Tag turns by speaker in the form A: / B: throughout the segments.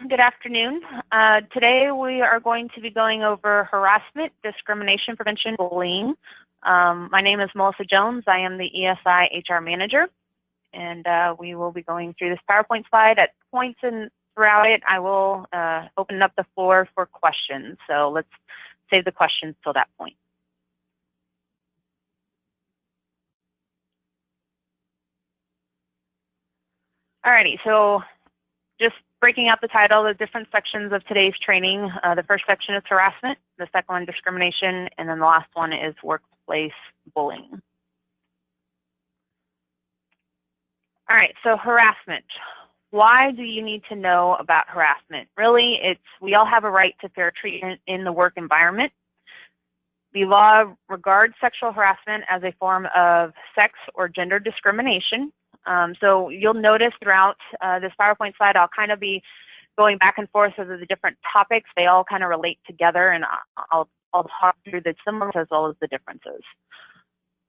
A: Good afternoon. Today we are going to be going over harassment, discrimination prevention, bullying. My name is Melissa Jones. I am the ESI HR manager, and we will be going through this PowerPoint slide. At points and throughout it, I will open up the floor for questions. So let's save the questions till that point. Alrighty, so just breaking out the title, the different sections of today's training. The first section is harassment, the second one discrimination, and then the last one is workplace bullying. All right, so harassment. Why do you need to know about harassment? Really, we all have a right to fair treatment in the work environment. The law regards sexual harassment as a form of sex or gender discrimination. So you'll notice throughout this PowerPoint slide, I'll kind of be going back and forth over the different topics. They all kind of relate together, and I'll talk through the similarities as well as the differences.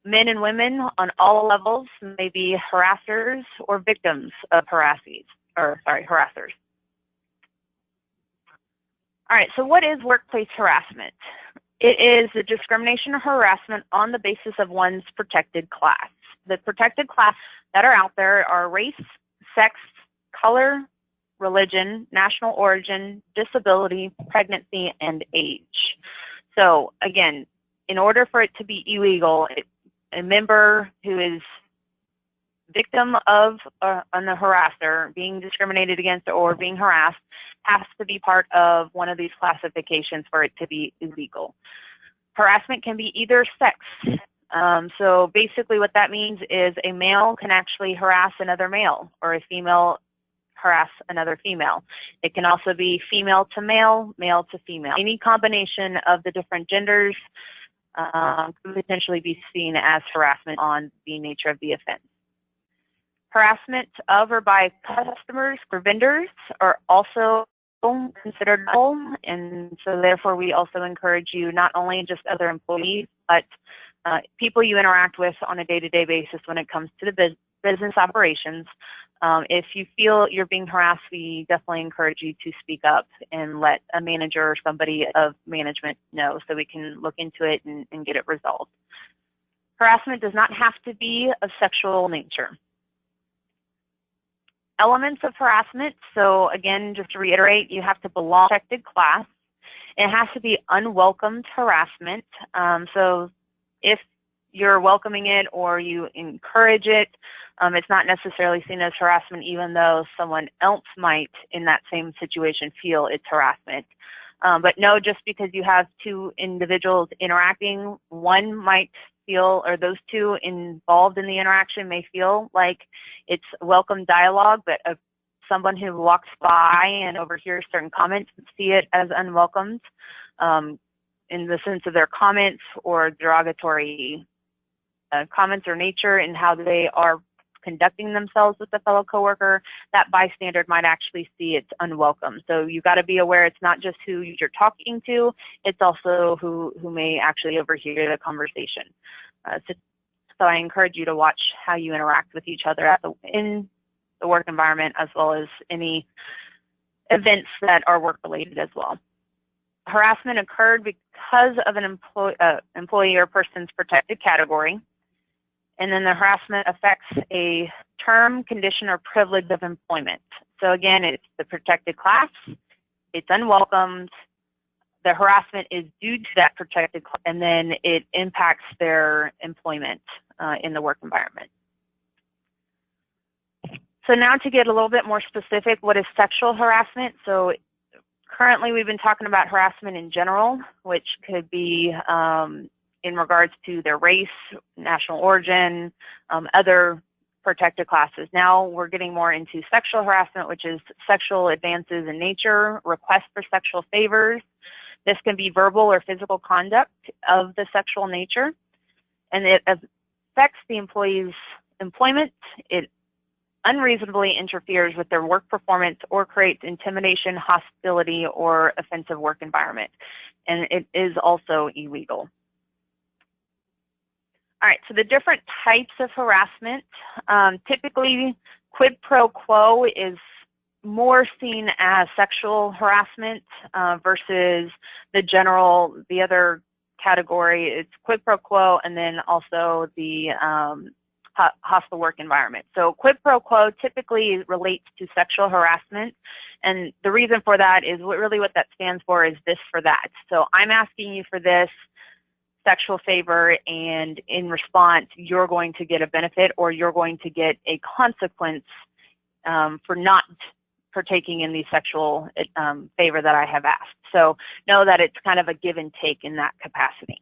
A: Men and women on all levels may be harassers or victims of harassers. All right, so what is workplace harassment? It is the discrimination or harassment on the basis of one's protected class. The protected class that are out there are race, sex, color, religion, national origin, disability, pregnancy, and age. So again, in order for it to be illegal, a member who is victim of the harasser, being discriminated against or being harassed, has to be part of one of these classifications for it to be illegal. Harassment can be either sex. So basically what that means is a male can actually harass another male, or a female harass another female. It can also be female to male, male to female. Any combination of the different genders could potentially be seen as harassment on the nature of the offense. Harassment of or by customers or vendors are also considered null, and so therefore we also encourage you, not only just other employees, but people you interact with on a day-to-day basis when it comes to the business operations. If you feel you're being harassed, we definitely encourage you to speak up and let a manager or somebody of management know so we can look into it and get it resolved. Harassment does not have to be of sexual nature. Elements of harassment, so again, just to reiterate, you have to belong to a protected class. It has to be unwelcomed harassment. So if you're welcoming it or you encourage it, it's not necessarily seen as harassment, even though someone else might in that same situation feel it's harassment. But no, just because you have two individuals interacting, one might feel, or those two involved in the interaction may feel like it's welcome dialogue, but someone who walks by and overhears certain comments and see it as unwelcomed in the sense of their comments or derogatory comments or nature and how they are conducting themselves with a fellow coworker, that bystander might actually see it's unwelcome. So you got to be aware it's not just who you're talking to, it's also who may actually overhear the conversation. So I encourage you to watch how you interact with each other in the work environment, as well as any events that are work-related as well. Harassment occurred because of an employee or person's protected category. And then the harassment affects a term, condition, or privilege of employment. So again, it's the protected class, it's unwelcomed, the harassment is due to that protected class, and then it impacts their employment in the work environment. So now to get a little bit more specific, what is sexual harassment? So currently we've been talking about harassment in general, which could be in regards to their race, national origin, other protected classes. Now we're getting more into sexual harassment, which is sexual advances in nature, requests for sexual favors. This can be verbal or physical conduct of the sexual nature, and it affects the employee's employment. It unreasonably interferes with their work performance or creates intimidation, hostility, or offensive work environment, and it is also illegal. All right, so the different types of harassment, typically quid pro quo is more seen as sexual harassment versus the other category. It's quid pro quo, and then also the hostile work environment. So quid pro quo typically relates to sexual harassment, and the reason for that is really what that stands for is this for that. So I'm asking you for this sexual favor, and in response, you're going to get a benefit, or you're going to get a consequence for not partaking in the sexual favor that I have asked. So know that it's kind of a give and take in that capacity.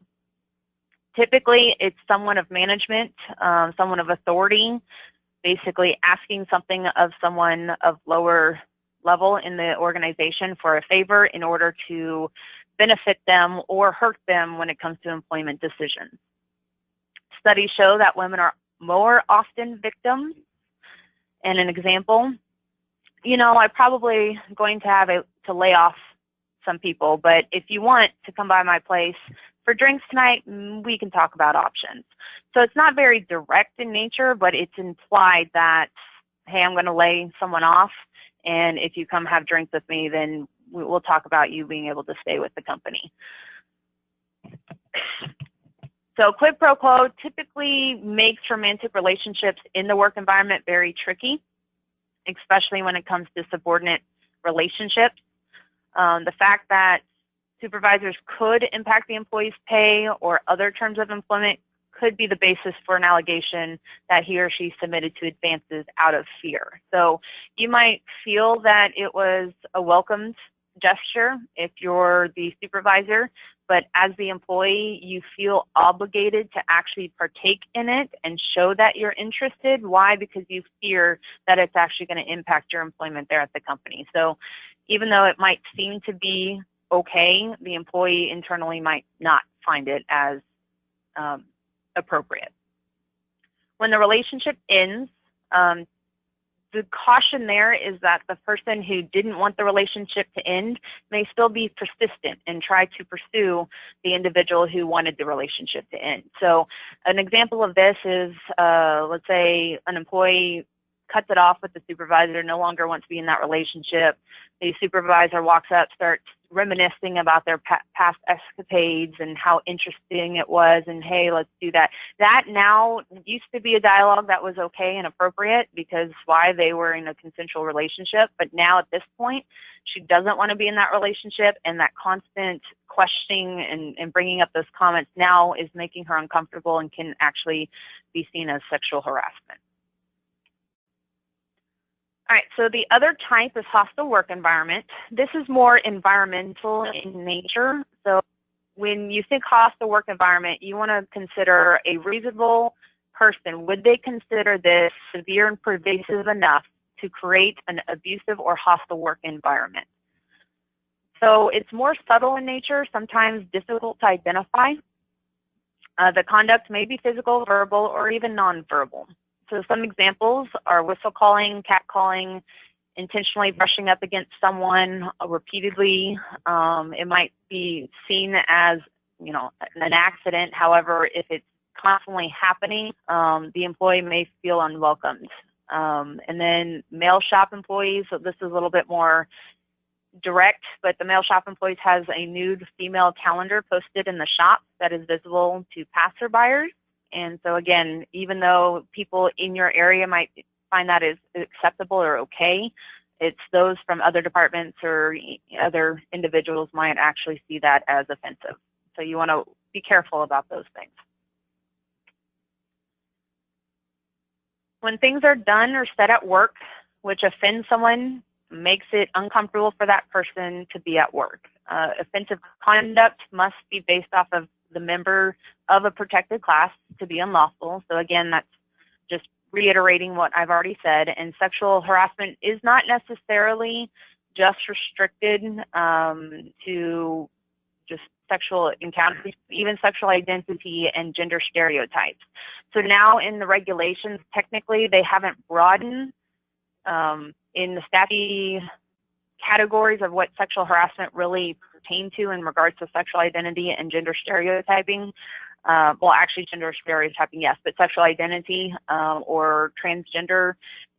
A: Typically, it's someone of management, someone of authority, basically asking something of someone of lower level in the organization for a favor in order to benefit them or hurt them when it comes to employment decisions. Studies show that women are more often victims. And an example, I'm probably going to have to lay off some people, but if you want to come by my place for drinks tonight, we can talk about options. So it's not very direct in nature, but it's implied that, hey, I'm going to lay someone off, and if you come have drinks with me, then we'll talk about you being able to stay with the company. So quid pro quo typically makes romantic relationships in the work environment very tricky, especially when it comes to subordinate relationships. The fact that supervisors could impact the employee's pay or other terms of employment could be the basis for an allegation that he or she submitted to advances out of fear. So you might feel that it was a welcomed gesture if you're the supervisor, but as the employee, you feel obligated to actually partake in it and show that you're interested. Why? Because you fear that it's actually going to impact your employment there at the company. So even though it might seem to be okay, the employee internally might not find it as appropriate. When the relationship ends, the caution there is that the person who didn't want the relationship to end may still be persistent and try to pursue the individual who wanted the relationship to end. So an example of this is, let's say an employee cuts it off with the supervisor, no longer wants to be in that relationship. The supervisor walks up, starts reminiscing about their past escapades and how interesting it was, and hey, let's do that. That now used to be a dialogue that was okay and appropriate because why, they were in a consensual relationship, but now at this point, she doesn't want to be in that relationship, and that constant questioning and bringing up those comments now is making her uncomfortable and can actually be seen as sexual harassment. All right, so the other type is hostile work environment. This is more environmental in nature. So when you think hostile work environment, you want to consider a reasonable person. Would they consider this severe and pervasive enough to create an abusive or hostile work environment? So it's more subtle in nature, sometimes difficult to identify. The conduct may be physical, verbal, or even nonverbal. So some examples are whistle calling, catcalling, intentionally brushing up against someone repeatedly. It might be seen as, an accident. However, if it's constantly happening, the employee may feel unwelcomed. And then mail shop employees, so this is a little bit more direct, but the mail shop employees has a nude female calendar posted in the shop that is visible to passerbyers. And so again, even though people in your area might find that as acceptable or okay, it's those from other departments or other individuals might actually see that as offensive. So you want to be careful about those things. When things are done or said at work, which offend someone, makes it uncomfortable for that person to be at work. Offensive conduct must be based off of the member of a protected class to be unlawful. So again, that's just reiterating what I've already said. And sexual harassment is not necessarily just restricted to just sexual encounters, even sexual identity and gender stereotypes. So now in the regulations, technically they haven't broadened in the statute categories of what sexual harassment really pertain to in regards to sexual identity and gender stereotyping. Well, actually gender stereotyping, yes, but sexual identity or transgender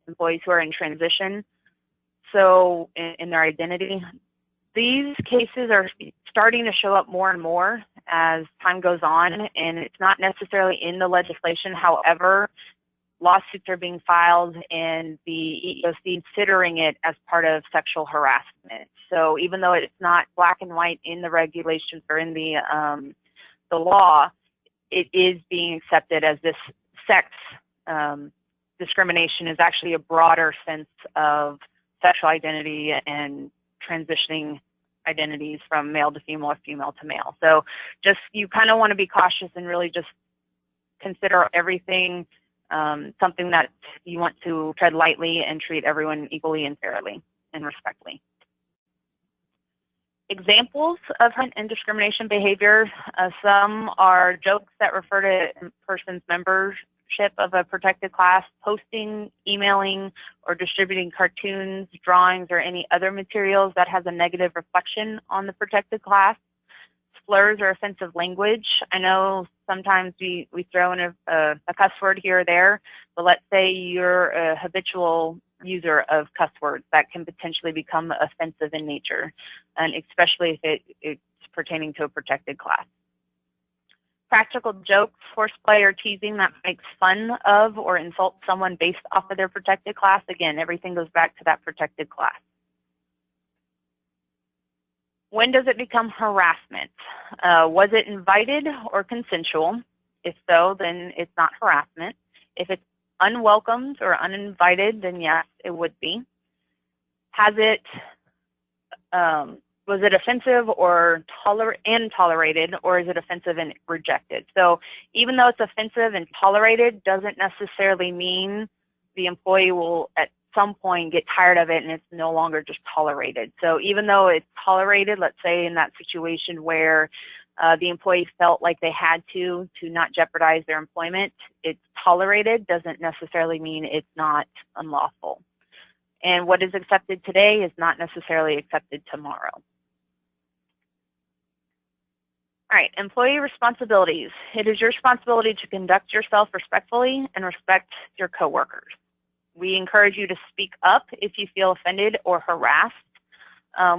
A: employees who are in transition. so in their identity. These cases are starting to show up more and more as time goes on, and it's not necessarily in the legislation. However, lawsuits are being filed and the EEOC considering it as part of sexual harassment. So even though it's not black and white in the regulations or in the law, it is being accepted as this sex discrimination is actually a broader sense of sexual identity and transitioning identities from male to female or female to male. So just, you kind of want to be cautious and really just consider everything something that you want to tread lightly and treat everyone equally and fairly and respectfully. Examples of harassment and discrimination behavior, some are jokes that refer to a person's membership of a protected class, posting, emailing, or distributing cartoons, drawings, or any other materials that has a negative reflection on the protected class. Slurs or offensive language. I know sometimes we throw in a cuss word here or there, but let's say you're a habitual user of cuss words that can potentially become offensive in nature, and especially if it's pertaining to a protected class. Practical jokes, horseplay, or teasing that makes fun of or insults someone based off of their protected class. Again, everything goes back to that protected class. When does it become harassment? Was it invited or consensual? If so, then it's not harassment. If it's unwelcomed or uninvited, then yes, it would be. Was it offensive or tolerated, or is it offensive and rejected? So even though it's offensive and tolerated, doesn't necessarily mean the employee will at some point get tired of it and it's no longer just tolerated. So even though it's tolerated, let's say in that situation where the employee felt like they had to not jeopardize their employment, it's tolerated, doesn't necessarily mean it's not unlawful. And what is accepted today is not necessarily accepted tomorrow. All right, employee responsibilities. It is your responsibility to conduct yourself respectfully and respect your coworkers. We encourage you to speak up if you feel offended or harassed.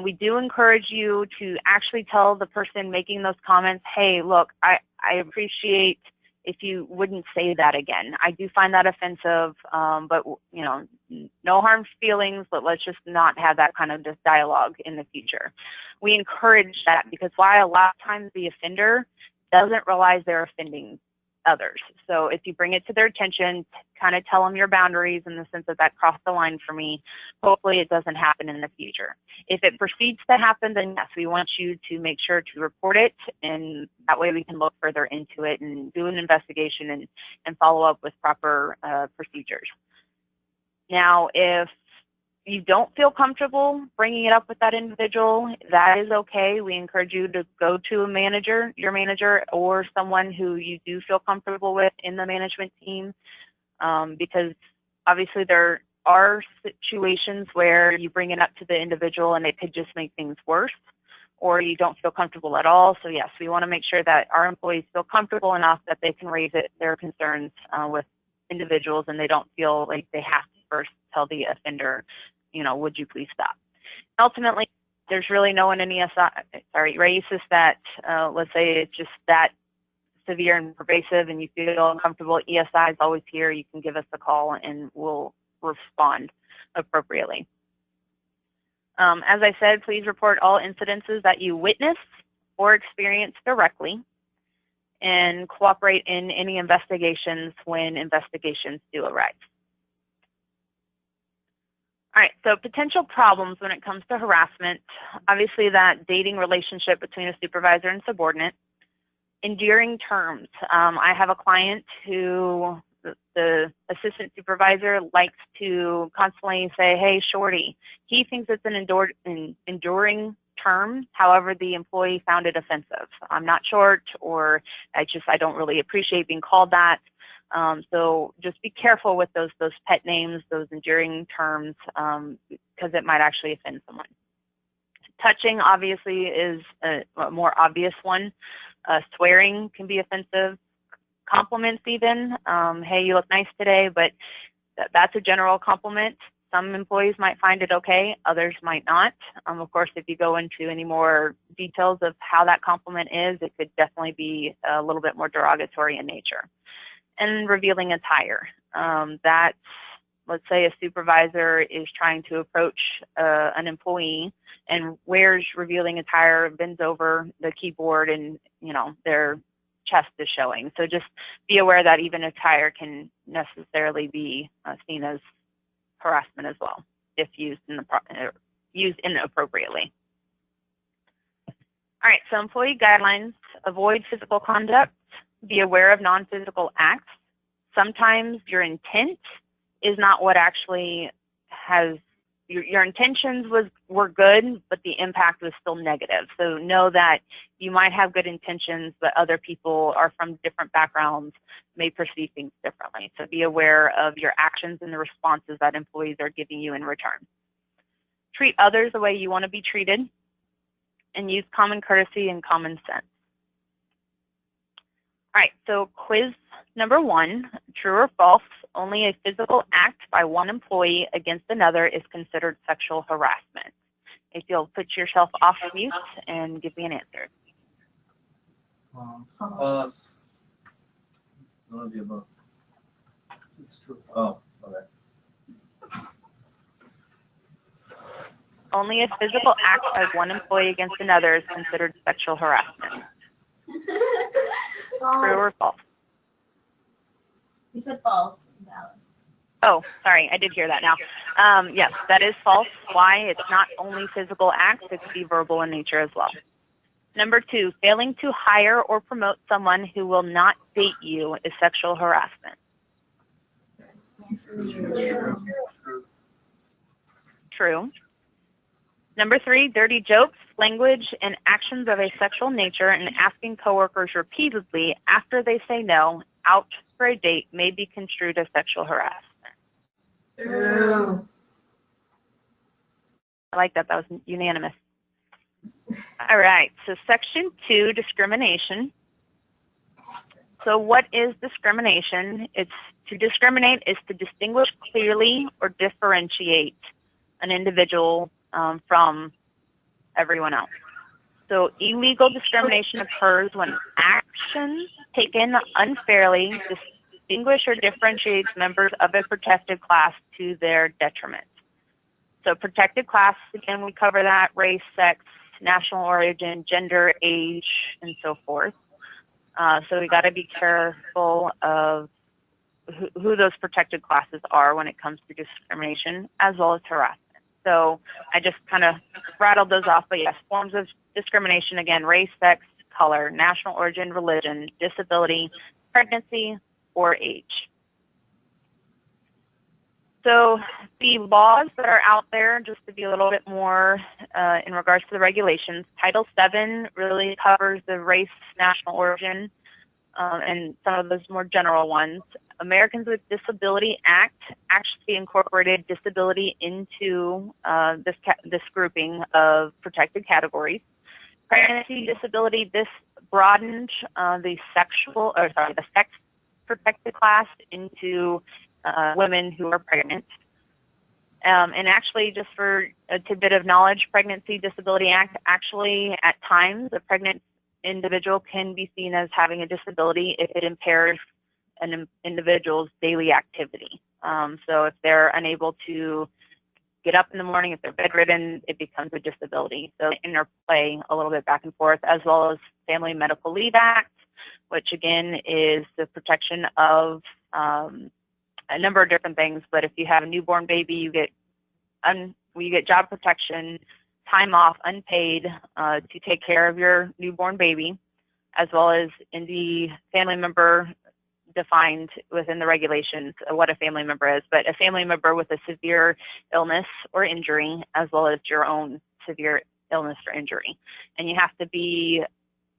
A: We do encourage you to actually tell the person making those comments, hey, look, I appreciate if you wouldn't say that again. I do find that offensive, but you know, no harm feelings, but let's just not have that kind of just dialogue in the future. We encourage that because while a lot of times the offender doesn't realize they're offending others. So if you bring it to their attention, kind of tell them your boundaries in the sense that that crossed the line for me, hopefully it doesn't happen in the future. If it proceeds to happen, then yes, we want you to make sure to report it, and that way we can look further into it and do an investigation and follow up with proper procedures. Now, if you don't feel comfortable bringing it up with that individual, that is okay. We encourage you to go to a manager, your manager, or someone who you do feel comfortable with in the management team, because obviously there are situations where you bring it up to the individual and it could just make things worse, or you don't feel comfortable at all. So yes, we want to make sure that our employees feel comfortable enough that they can raise their concerns with individuals and they don't feel like they have to first tell the offender, you know, would you please stop? Ultimately, there's really no one in RAICES that, let's say it's just that severe and pervasive and you feel uncomfortable. ESI is always here. You can give us a call and we'll respond appropriately. As I said, please report all incidences that you witnessed or experienced directly and cooperate in any investigations when investigations do arise. All right, so potential problems when it comes to harassment, obviously that dating relationship between a supervisor and subordinate. Endearing terms. I have a client who the assistant supervisor likes to constantly say, hey, shorty. He thinks it's an enduring term. However, the employee found it offensive. I'm not short, or I don't really appreciate being called that. So just be careful with those pet names, those enduring terms, because it might actually offend someone. Touching obviously is a more obvious one. Swearing can be offensive. Compliments even. Hey, you look nice today, but that's a general compliment. some employees might find it okay, others might not. Of course, if you go into any more details of how that compliment is, it could definitely be a little bit more derogatory in nature. And revealing attire. That's, let's say a supervisor is trying to approach an employee and wears revealing attire, bends over the keyboard, and their chest is showing. So just be aware that even attire can necessarily be seen as harassment as well if used inappropriately. All right, so employee guidelines: avoid physical conduct, be aware of non-physical acts. Sometimes your intent is not what actually has, your intentions were good, but the impact was still negative. So know that you might have good intentions, but other people are from different backgrounds, may perceive things differently. So be aware of your actions and the responses that employees are giving you in return. Treat others the way you want to be treated, and use common courtesy and common sense. All right, so quiz number 1, true or false: only a physical act by one employee against another is considered sexual harassment. If you'll put yourself off mute and give me an answer.
B: None of the above. It's true. Oh, okay.
A: Only a physical act by one employee against another is considered sexual harassment. True or false?
C: You said false, Dallas.
A: Oh, sorry, I did hear that now. Yes, that is false. Why? It's not only physical acts, it could be verbal in nature as well. Number 2, failing to hire or promote someone who will not date you is sexual harassment. True. Number 3, dirty jokes, language, and actions of a sexual nature and asking coworkers repeatedly after they say no out for a date may be construed as sexual harassment.
C: True.
A: I like that. That was unanimous. All right, so section 2, discrimination. So what is discrimination? It's to discriminate is to distinguish clearly or differentiate an individual from everyone else. So illegal discrimination occurs when actions taken unfairly distinguish or differentiates members of a protected class to their detriment. So protected class, again, we cover that: race, sex, national origin, gender, age, and so forth. So we got to be careful of who those protected classes are when it comes to discrimination, as well as harassment. So I just kind of rattled those off, but yes, forms of discrimination, again: race, sex, color, national origin, religion, disability, pregnancy, or age. So the laws that are out there, just to be a little bit more in regards to the regulations, Title VII really covers the race, national origin, and some of those more general ones. Americans with Disability Act actually incorporated disability into this grouping of protected categories. Pregnancy disability, this broadened the sex protected class into women who are pregnant. And actually, just for a tidbit of knowledge, Pregnancy Disability Act, actually at times a pregnant individual can be seen as having a disability if it impairs an individual's daily activity. So if they're unable to get up in the morning, if they're bedridden, it becomes a disability. So interplay a little bit back and forth, as well as Family Medical Leave Act, which again is the protection of a number of different things. But if you have a newborn baby, you get job protection, time off, unpaid, to take care of your newborn baby, as well as in the family member defined within the regulations what a family member is, but a family member with a severe illness or injury, as well as your own severe illness or injury. And you have to be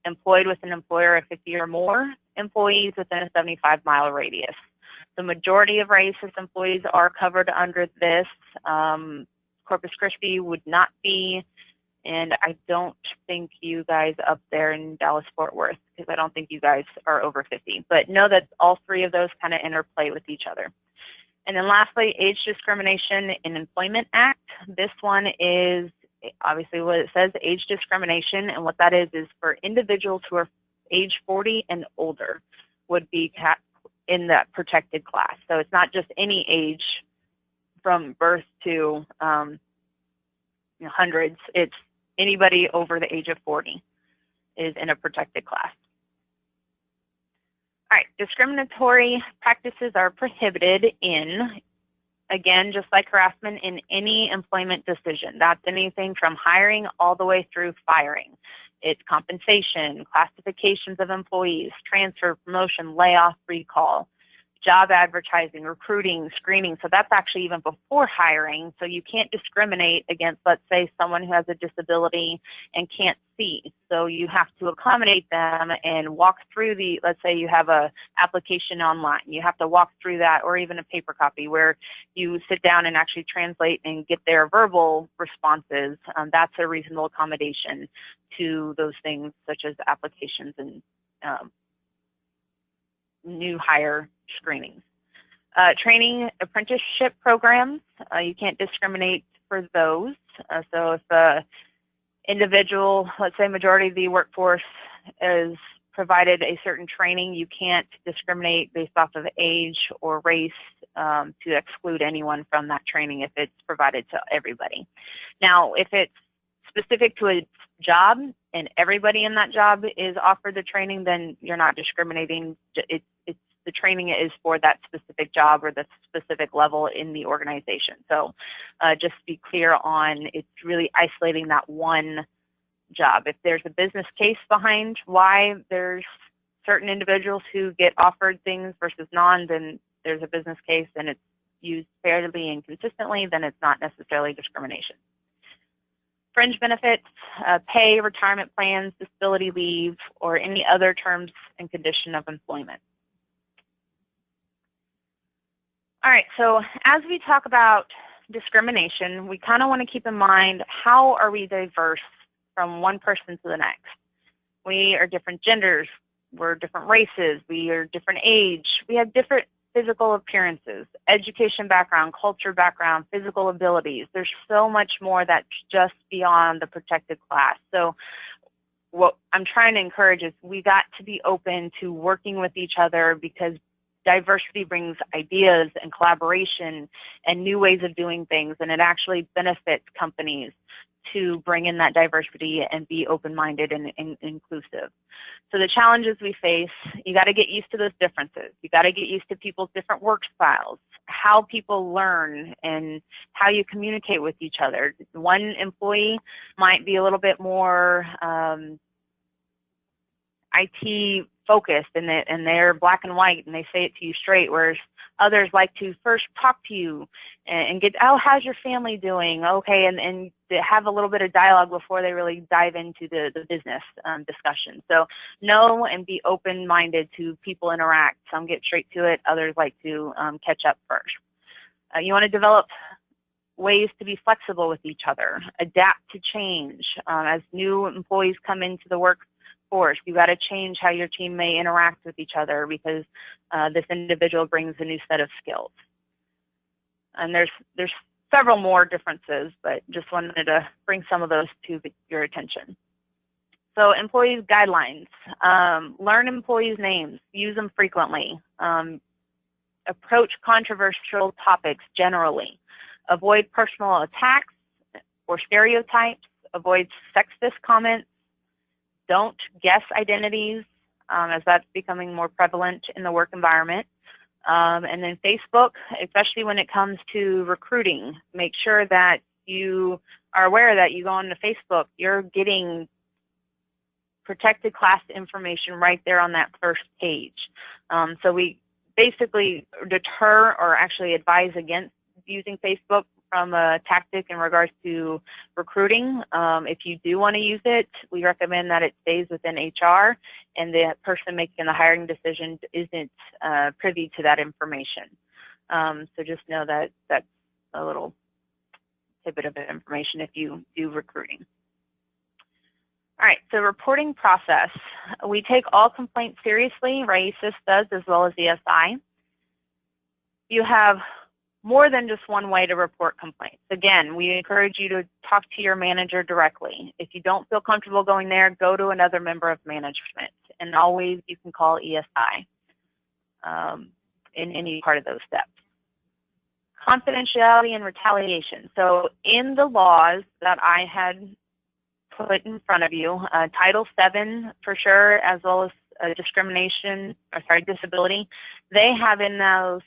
A: employed with an employer of 50 or more employees within a 75-mile radius. The majority of RAICES employees are covered under this. Corpus Christi would not be, and I don't think you guys up there in Dallas-Fort Worth, because I don't think you guys are over 50. But know that all three of those kind of interplay with each other. And then lastly, Age Discrimination in Employment Act. This one is obviously what it says, age discrimination, and what that is for individuals who are age 40 and older would be in that protected class. So it's not just any age from birth to hundreds. It's anybody over the age of 40 is in a protected class. All right, discriminatory practices are prohibited in, again, just like harassment, in any employment decision. That's anything from hiring all the way through firing. It's compensation, classifications of employees, transfer, promotion, layoff, recall, job advertising, recruiting, screening. So that's actually even before hiring. So you can't discriminate against, let's say, someone who has a disability and can't see. So you have to accommodate them and walk through the, let's say you have a application online. You have to walk through that, or even a paper copy where you sit down and actually translate and get their verbal responses. That's a reasonable accommodation to those things, such as applications and new hire screenings. Training apprenticeship programs, you can't discriminate for those. So if the individual, let's say majority of the workforce is provided a certain training, you can't discriminate based off of age or race to exclude anyone from that training if it's provided to everybody. Now, if it's specific to a job and everybody in that job is offered the training, then you're not discriminating. The training is for that specific job or the specific level in the organization. So just be clear on, it's really isolating that one job. If there's a business case behind why there's certain individuals who get offered things versus none, then there's a business case and it's used fairly and consistently, then it's not necessarily discrimination. Fringe benefits, pay, retirement plans, disability leave, or any other terms and condition of employment. All right, so as we talk about discrimination, we kind of want to keep in mind, how are we diverse from one person to the next? We are different genders, we're different races, we are different age, we have different physical appearances, education background, culture background, physical abilities. There's so much more that's just beyond the protected class. So what I'm trying to encourage is we got to be open to working with each other, because diversity brings ideas and collaboration and new ways of doing things, and it actually benefits companies to bring in that diversity and be open-minded and inclusive. So the challenges we face, you got to get used to those differences. You got to get used to people's different work styles, how people learn, and how you communicate with each other. One employee might be a little bit more IT focused, and they're black and white and they say it to you straight, whereas others like to first talk to you and get, oh, how's your family doing? Okay, and have a little bit of dialogue before they really dive into the business discussion. So know and be open-minded to people interact. Some get straight to it, others like to catch up first. You want to develop ways to be flexible with each other, adapt to change. As new employees come into the workforce, you got to change how your team may interact with each other, because this individual brings a new set of skills. And there's several more differences, but just wanted to bring some of those to your attention. So employees' guidelines, learn employees' names, use them frequently, approach controversial topics generally, avoid personal attacks or stereotypes, avoid sexist comments, don't guess identities, as that's becoming more prevalent in the work environment. And then Facebook, especially when it comes to recruiting, make sure that you are aware that you go onto Facebook, you're getting protected class information right there on that first page. So we basically deter or actually advise against using Facebook from a tactic in regards to recruiting. If you do want to use it, we recommend that it stays within HR and the person making the hiring decision isn't privy to that information. So just know that that's a little tidbit of information if you do recruiting. All right, so reporting process. We take all complaints seriously, RAICES does, as well as the SI. You have more than just one way to report complaints. Again, we encourage you to talk to your manager directly. If you don't feel comfortable going there, go to another member of management. And always you can call ESI in any part of those steps. Confidentiality and retaliation. So in the laws that I had put in front of you, Title VII for sure, as well as disability, they have in those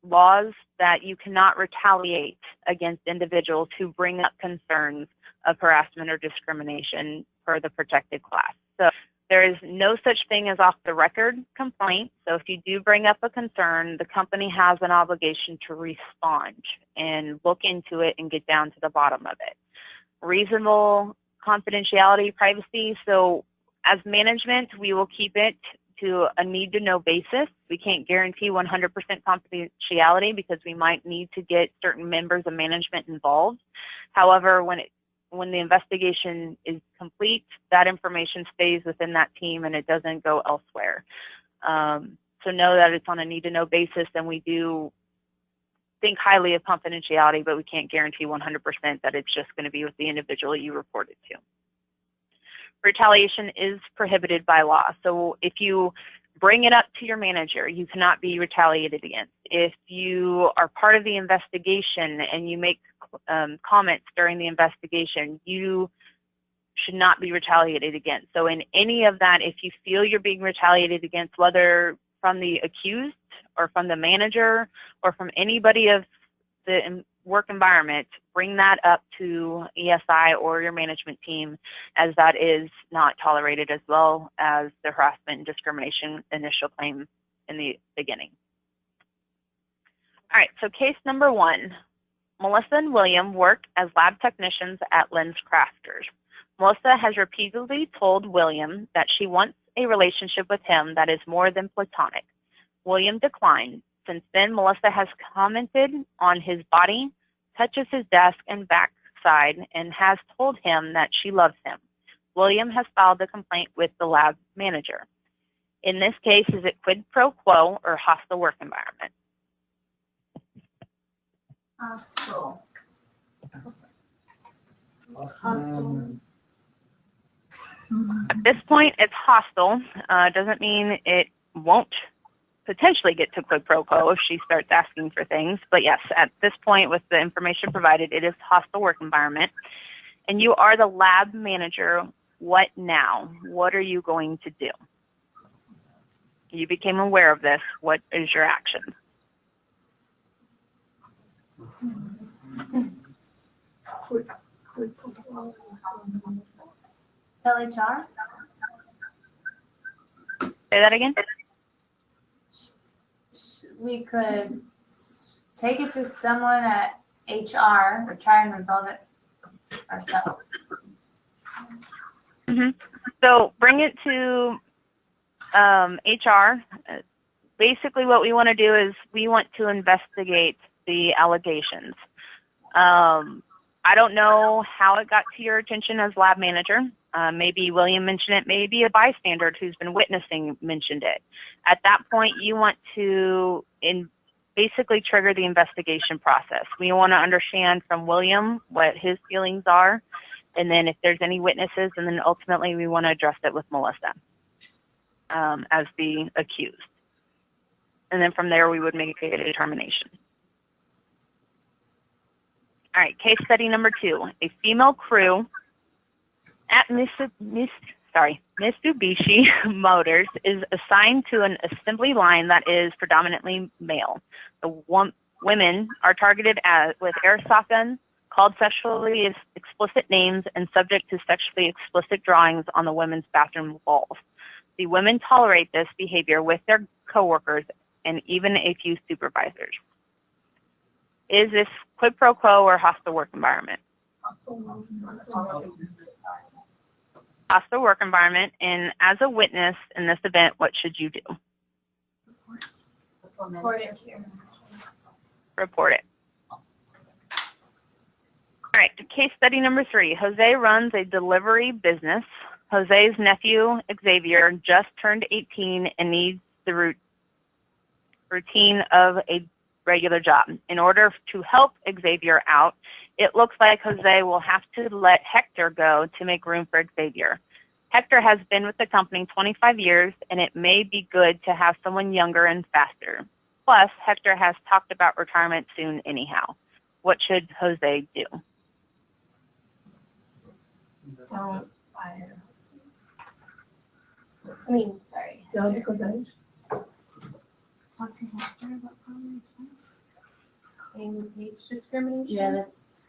A: laws that you cannot retaliate against individuals who bring up concerns of harassment or discrimination for the protected class. So there is no such thing as off-the-record complaint. So if you do bring up a concern, the company has an obligation to respond and look into it and get down to the bottom of it. Reasonable confidentiality, privacy. So as management, we will keep it to a need-to-know basis. We can't guarantee 100% confidentiality because we might need to get certain members of management involved. However, when the investigation is complete, that information stays within that team and it doesn't go elsewhere. So know that it's on a need-to-know basis, and we do think highly of confidentiality, but we can't guarantee 100% that it's just going to be with the individual you reported to. Retaliation is prohibited by law. So if you bring it up to your manager, you cannot be retaliated against. If you are part of the investigation and you make comments during the investigation, you should not be retaliated against. So in any of that, if you feel you're being retaliated against, whether from the accused or from the manager or from anybody of the work environment, bring that up to ESI or your management team, as that is not tolerated, as well as the harassment and discrimination initial claim in the beginning. All right, so case number 1. Melissa and William work as lab technicians at Lens Crafters. Melissa has repeatedly told William that she wants a relationship with him that is more than platonic. William declined. Since then, Melissa has commented on his body, touches his desk and backside, and has told him that she loves him. William has filed a complaint with the lab manager. In this case, is it quid pro quo or hostile work environment?
C: Hostile.
B: Hostile.
A: At this point, it's hostile. Doesn't mean it won't potentially get to quid pro quo if she starts asking for things. But yes, at this point, with the information provided, it is hostile work environment. And you are the lab manager. What now? What are you going to do? You became aware of this. What is your action?
C: Tell HR?
A: Say that again?
C: We could take it to someone at HR or try and resolve it ourselves.
A: So bring it to HR. Basically what we want to do is we want to investigate the allegations. I don't know how it got to your attention as lab manager. Maybe William mentioned it, maybe a bystander who's been witnessing mentioned it. At that point, you want to basically trigger the investigation process. We want to understand from William what his feelings are, and then if there's any witnesses, and then ultimately we want to address it with Melissa as the accused. And then from there, we would make a determination. All right, case study number 2. A female crew at Mitsubishi Motors is assigned to an assembly line that is predominantly male. The women are targeted with airsoft guns, called sexually explicit names, and subject to sexually explicit drawings on the women's bathroom walls. The women tolerate this behavior with their coworkers and even a few supervisors. Is this quid pro quo or hostile work environment? Hostile work environment. And as a witness in this event, what should you do?
C: Report it to your
A: Report it. All right, case study number 3. Jose runs a delivery business. Jose's nephew, Xavier, just turned 18 and needs the routine of a regular job. In order to help Xavier out, it looks like Jose will have to let Hector go to make room for Xavier. Hector has been with the company 25 years, and it may be good to have someone younger and faster. Plus, Hector has talked about retirement soon anyhow. What should Jose do?
D: Don't fire Jose. I mean, sorry.
E: Yeah,
D: Hector.
E: because
D: Talk to Hector about probably claim age discrimination.
C: Yeah, that's.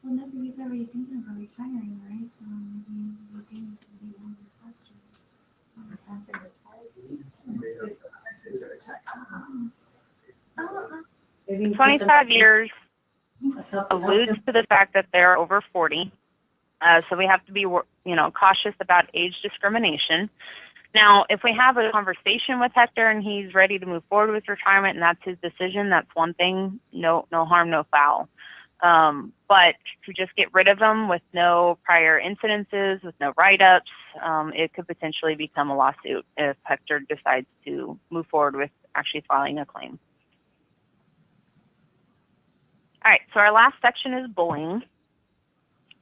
F: Well, no, because he's already thinking about retiring, right? So maybe Dean's gonna be one of the faster.
D: That's a retired.
A: 25 years alludes to the fact that they're over 40. So we have to be, cautious about age discrimination. Now, if we have a conversation with Hector and he's ready to move forward with retirement and that's his decision, that's one thing. No harm, no foul. But to just get rid of him with no prior incidences, with no write-ups, it could potentially become a lawsuit if Hector decides to move forward with actually filing a claim. All right, so our last section is bullying.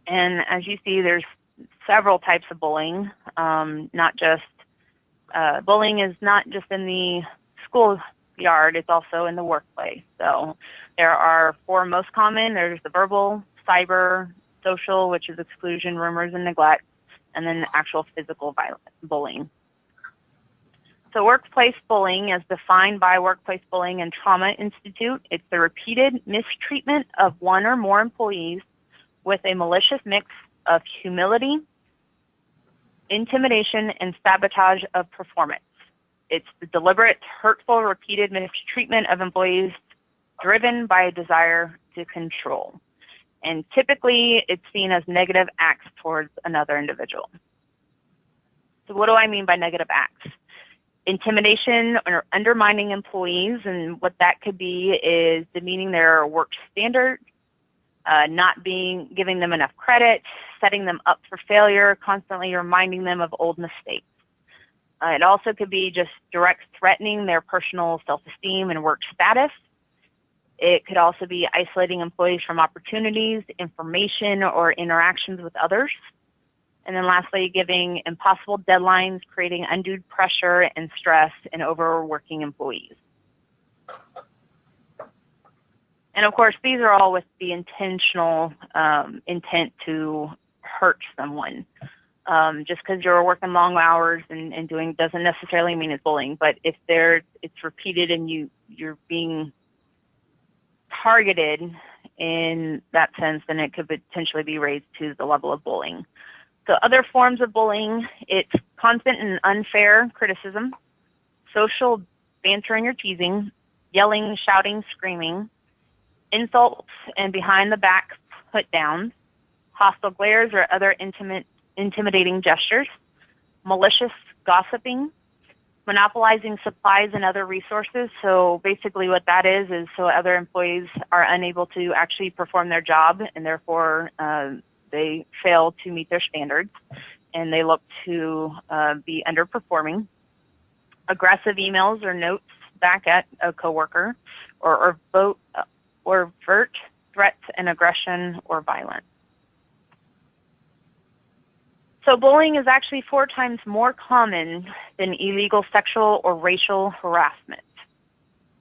A: And as you see, there's several types of bullying, bullying is not just in the schoolyard, it's also in the workplace. So there are 4 most common. There's the verbal, cyber, social, which is exclusion, rumors, and neglect, and then actual physical bullying. So workplace bullying, as defined by Workplace Bullying and Trauma Institute, it's the repeated mistreatment of one or more employees with a malicious mix of humility, intimidation, and sabotage of performance. It's the deliberate, hurtful, repeated mistreatment of employees driven by a desire to control. And typically, it's seen as negative acts towards another individual. So what do I mean by negative acts? Intimidation or undermining employees, and what that could be is demeaning their work standards, not giving them enough credit, setting them up for failure, constantly reminding them of old mistakes. It also could be just direct threatening their personal self-esteem and work status. It could also be isolating employees from opportunities, information, or interactions with others. And then lastly, giving impossible deadlines, creating undue pressure and stress in overworking employees. And of course, these are all with the intentional intent to hurt someone. Just because you're working long hours and doing doesn't necessarily mean it's bullying. But if it's repeated and you're being targeted in that sense, then it could potentially be raised to the level of bullying. So other forms of bullying, it's constant and unfair criticism, social bantering or teasing, yelling, shouting, screaming, insults and behind the back put downs, hostile glares or other intimidating gestures, malicious gossiping, monopolizing supplies and other resources. So basically what that is so other employees are unable to actually perform their job, and therefore they fail to meet their standards and they look to be underperforming. Aggressive emails or notes back at a coworker, or overt threats and aggression or violence. So bullying is actually 4 times more common than illegal sexual or racial harassment.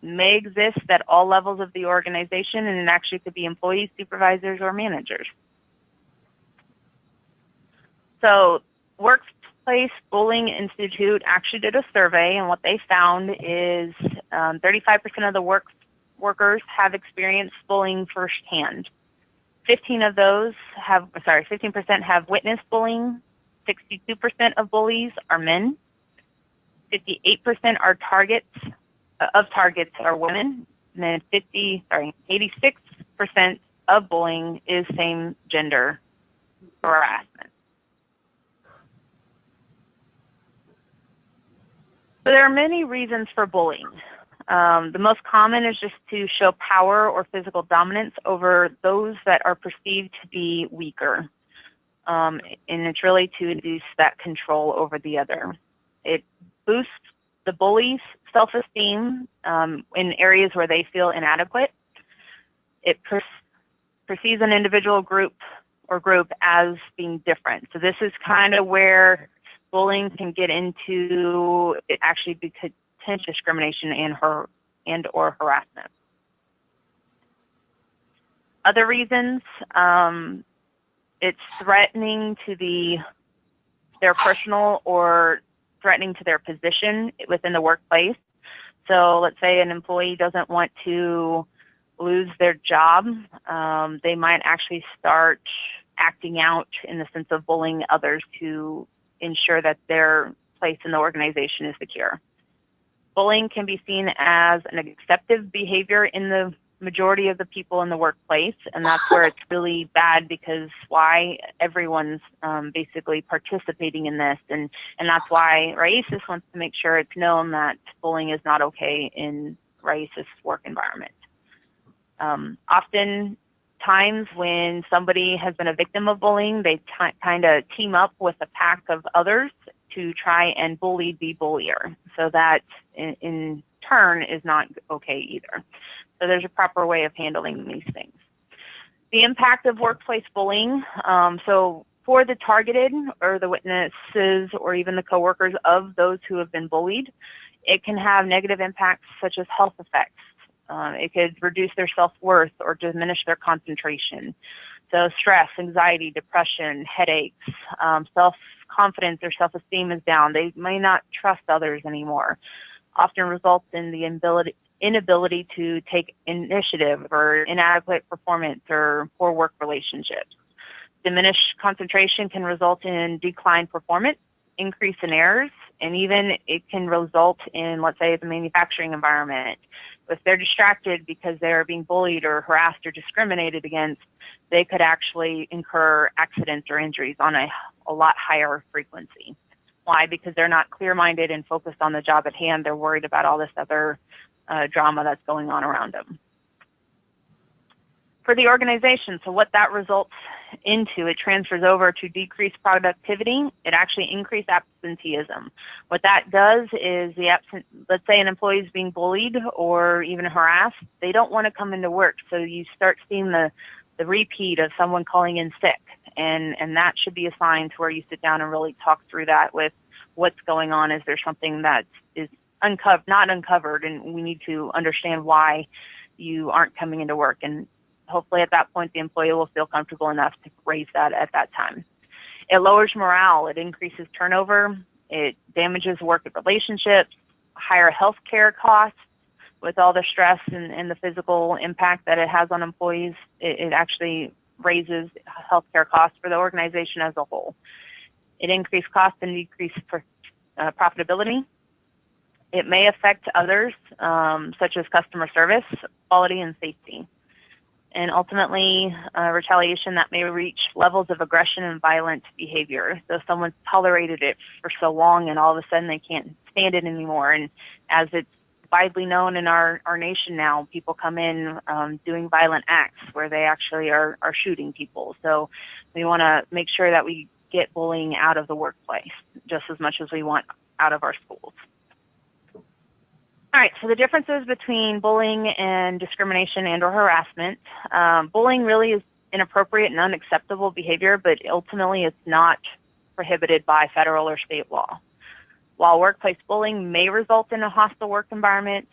A: It may exist at all levels of the organization, and it actually could be employees, supervisors, or managers. So Workplace Bullying Institute actually did a survey, and what they found is 35% of the workers have experienced bullying firsthand. 15% have witnessed bullying. 62% of bullies are men. 58% are targets are women. And then 86% of bullying is same gender harassment. So there are many reasons for bullying. The most common is just to show power or physical dominance over those that are perceived to be weaker. And it's really to induce that control over the other. It boosts the bully's self-esteem in areas where they feel inadequate. It perceives an individual group as being different. So this is kind of where bullying can get into it actually potential discrimination and or harassment. Other reasons, it's threatening to their personal or threatening to their position within the workplace. So let's say an employee doesn't want to lose their job, they might actually start acting out in the sense of bullying others to ensure that their place in the organization is secure. Bullying can be seen as an accepted behavior in the majority of the people in the workplace, and that's where it's really bad, because why everyone's basically participating in this, and that's why RAICES wants to make sure it's known that bullying is not okay in RAICES work environment. Often times when somebody has been a victim of bullying, they kind of team up with a pack of others to try and bully the bullier. So that in turn is not okay either. So there's a proper way of handling these things. The impact of workplace bullying. So for the targeted or the witnesses or even the coworkers of those who have been bullied, it can have negative impacts such as health effects. It could reduce their self-worth or diminish their concentration. So stress, anxiety, depression, headaches, self-confidence or self-esteem is down. They may not trust others anymore. Often results in the inability to take initiative or inadequate performance or poor work relationships. Diminished concentration can result in declined performance, increase in errors, and even it can result in, let's say, the manufacturing environment. If they're distracted because they're being bullied or harassed or discriminated against, they could actually incur accidents or injuries on a lot higher frequency. Why? Because they're not clear-minded and focused on the job at hand. They're worried about all this other drama that's going on around them. For the organization, so what that results into, it transfers over to decreased productivity. It actually increased absenteeism. What that does is let's say an employee is being bullied or even harassed, they don't want to come into work. So you start seeing the repeat of someone calling in sick. And that should be a sign to where you sit down and really talk through that with what's going on. Is there something that is not uncovered, and we need to understand why you aren't coming into work. And hopefully at that point the employee will feel comfortable enough to raise that at that time. It lowers morale, it increases turnover, it damages work relationships, higher health care costs with all the stress and the physical impact that it has on employees. It actually raises health care costs for the organization as a whole. It increased costs and decreased profitability. It may affect others, such as customer service, quality, and safety. And ultimately, retaliation that may reach levels of aggression and violent behavior. So someone's tolerated it for so long and all of a sudden they can't stand it anymore. And as it's widely known in our nation now, people come in doing violent acts where they actually are shooting people. So we want to make sure that we get bullying out of the workplace just as much as we want out of our schools. All right, so the differences between bullying and discrimination and or harassment. Bullying really is inappropriate and unacceptable behavior, but ultimately it's not prohibited by federal or state law. While workplace bullying may result in a hostile work environment,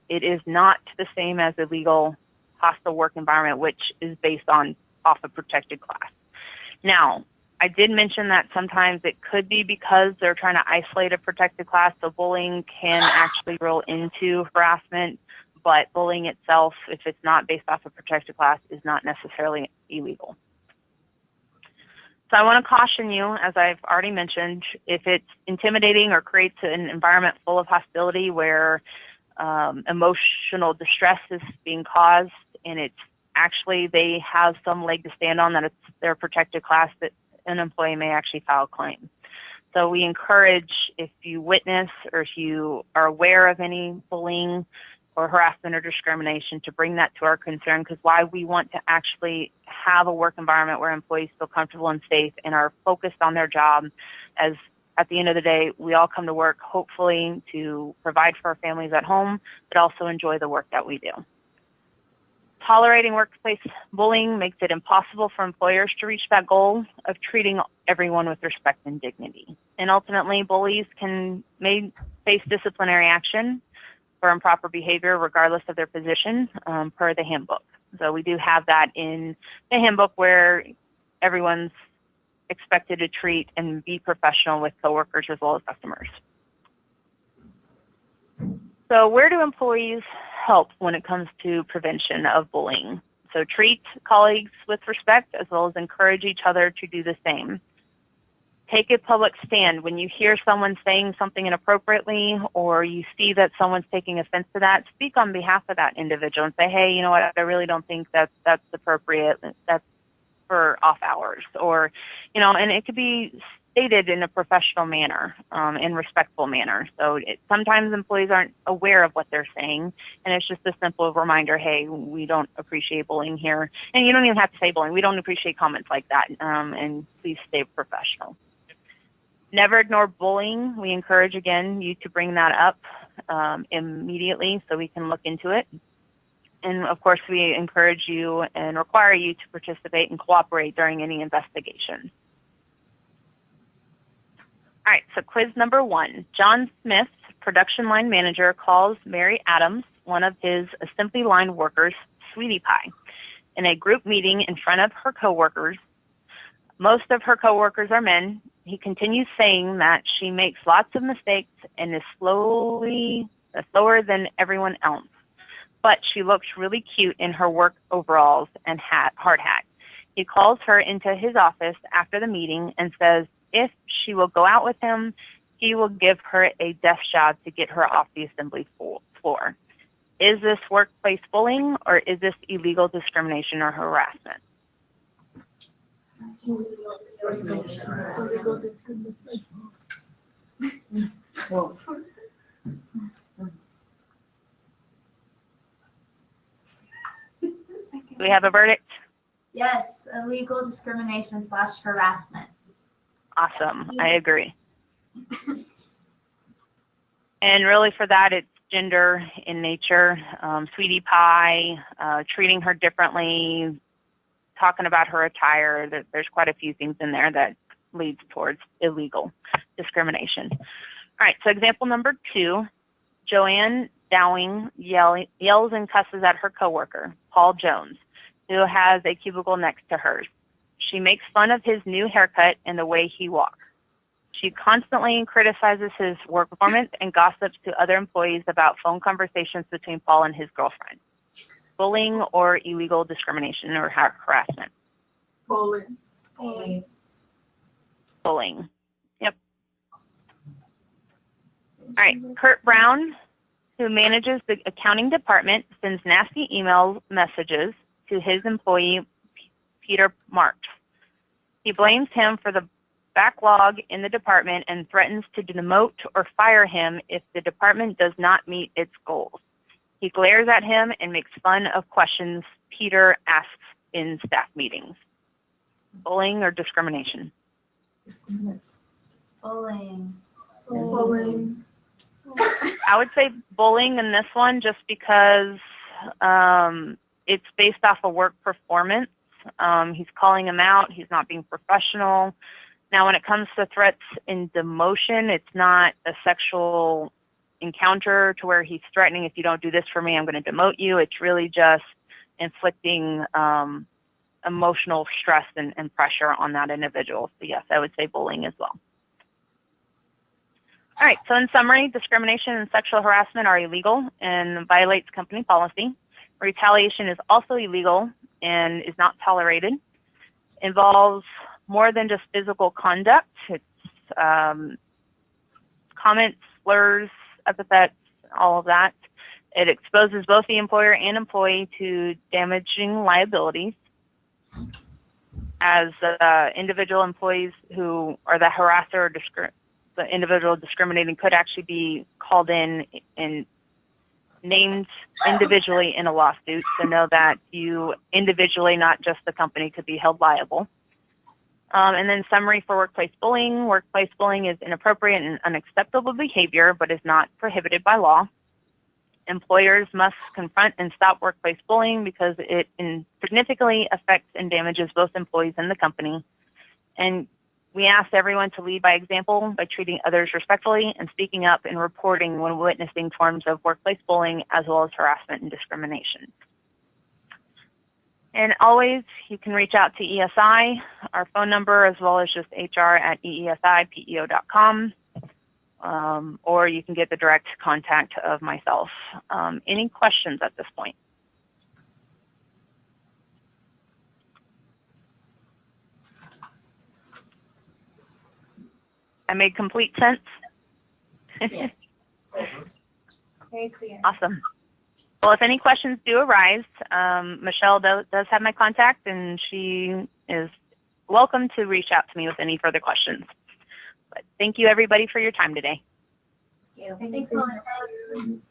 A: it is not the same as a legal hostile work environment, which is based off a protected class. Now, I did mention that sometimes it could be because they're trying to isolate a protected class, so bullying can actually roll into harassment, but bullying itself, if it's not based off a protected class, is not necessarily illegal. So I want to caution you, as I've already mentioned, if it's intimidating or creates an environment full of hostility where emotional distress is being caused and it's actually they have some leg to stand on, that it's their protected class, that an employee may actually file a claim. So we encourage, if you witness or if you are aware of any bullying or harassment or discrimination, to bring that to our concern, because why we want to actually have a work environment where employees feel comfortable and safe and are focused on their job as at the end of the day, we all come to work hopefully to provide for our families at home, but also enjoy the work that we do. Tolerating workplace bullying makes it impossible for employers to reach that goal of treating everyone with respect and dignity. And ultimately, bullies may face disciplinary action for improper behavior regardless of their position per the handbook. So we do have that in the handbook where everyone's expected to treat and be professional with coworkers as well as customers. So where do employees help when it comes to prevention of bullying? So treat colleagues with respect as well as encourage each other to do the same. Take a public stand when you hear someone saying something inappropriately or you see that someone's taking offense to that. Speak on behalf of that individual and say, hey, you know what, I really don't think that's appropriate. That's for off hours, or, you know, and it could be stated in a professional manner, in respectful manner. So sometimes employees aren't aware of what they're saying, and it's just a simple reminder, hey, we don't appreciate bullying here. And you don't even have to say bullying. We don't appreciate comments like that, and please stay professional. Never ignore bullying. We encourage, again, you to bring that up immediately so we can look into it. And of course, we encourage you and require you to participate and cooperate during any investigation. All right, so quiz number 1. John Smith, production line manager, calls Mary Adams, one of his assembly line workers, Sweetie Pie, in a group meeting in front of her coworkers. Most of her coworkers are men. He continues saying that she makes lots of mistakes and is slower than everyone else, but she looks really cute in her work overalls and hard hat. He calls her into his office after the meeting and says if she will go out with him, he will give her a desk job to get her off the assembly floor. Is this workplace bullying, or is this illegal discrimination or harassment?
F: Illegal discrimination.
B: Well,
A: Do we have a verdict?
C: Yes, illegal discrimination / harassment.
A: Awesome, I agree. And really for that, it's gender in nature. Sweetie Pie, treating her differently, talking about her attire. There's quite a few things in there that leads towards illegal discrimination. All right, so example number 2, Joanne Dowing yells and cusses at her coworker, Paul Jones, who has a cubicle next to hers. She makes fun of his new haircut and the way he walks. She constantly criticizes his work performance and gossips to other employees about phone conversations between Paul and his girlfriend. Bullying or illegal discrimination or harassment?
F: Bullying.
A: Bullying. Yep. All right. Kurt Brown, who manages the accounting department, sends nasty email messages to his employee, Peter Marks. He blames him for the backlog in the department and threatens to demote or fire him if the department does not meet its goals. He glares at him and makes fun of questions Peter asks in staff meetings. Bullying or discrimination?
C: Bullying.
F: Bullying.
A: I would say bullying in this one just because it's based off of work performance. He's calling him out. He's not being professional. Now, when it comes to threats in demotion, it's not a sexual encounter to where he's threatening, if you don't do this for me, I'm going to demote you. It's really just inflicting emotional stress and pressure on that individual. So yes, I would say bullying as well. All right, so in summary, discrimination and sexual harassment are illegal and violates company policy. Retaliation is also illegal and is not tolerated. Involves more than just physical conduct. It's comments, slurs, epithets, all of that. It exposes both the employer and employee to damaging liabilities, as individual employees who are the harasser or the individual discriminating could actually be called in and named individually in a lawsuit, so know that you individually, not just the company, could be held liable. And then summary for workplace bullying. Workplace bullying is inappropriate and unacceptable behavior, but is not prohibited by law. Employers must confront and stop workplace bullying because it significantly affects and damages both employees and the company. And we ask everyone to lead by example by treating others respectfully and speaking up and reporting when witnessing forms of workplace bullying as well as harassment and discrimination. And always, you can reach out to ESI, our phone number, as well as just hr@eesipeo.com, or you can get the direct contact of myself. Any questions at this point? I made complete sense?
C: Yes. Very clear.
A: Awesome. Well, if any questions do arise, Michelle does have my contact, and she is welcome to reach out to me with any further questions. But thank you, everybody, for your time today.
C: Thank you.
D: Thanks, Melissa.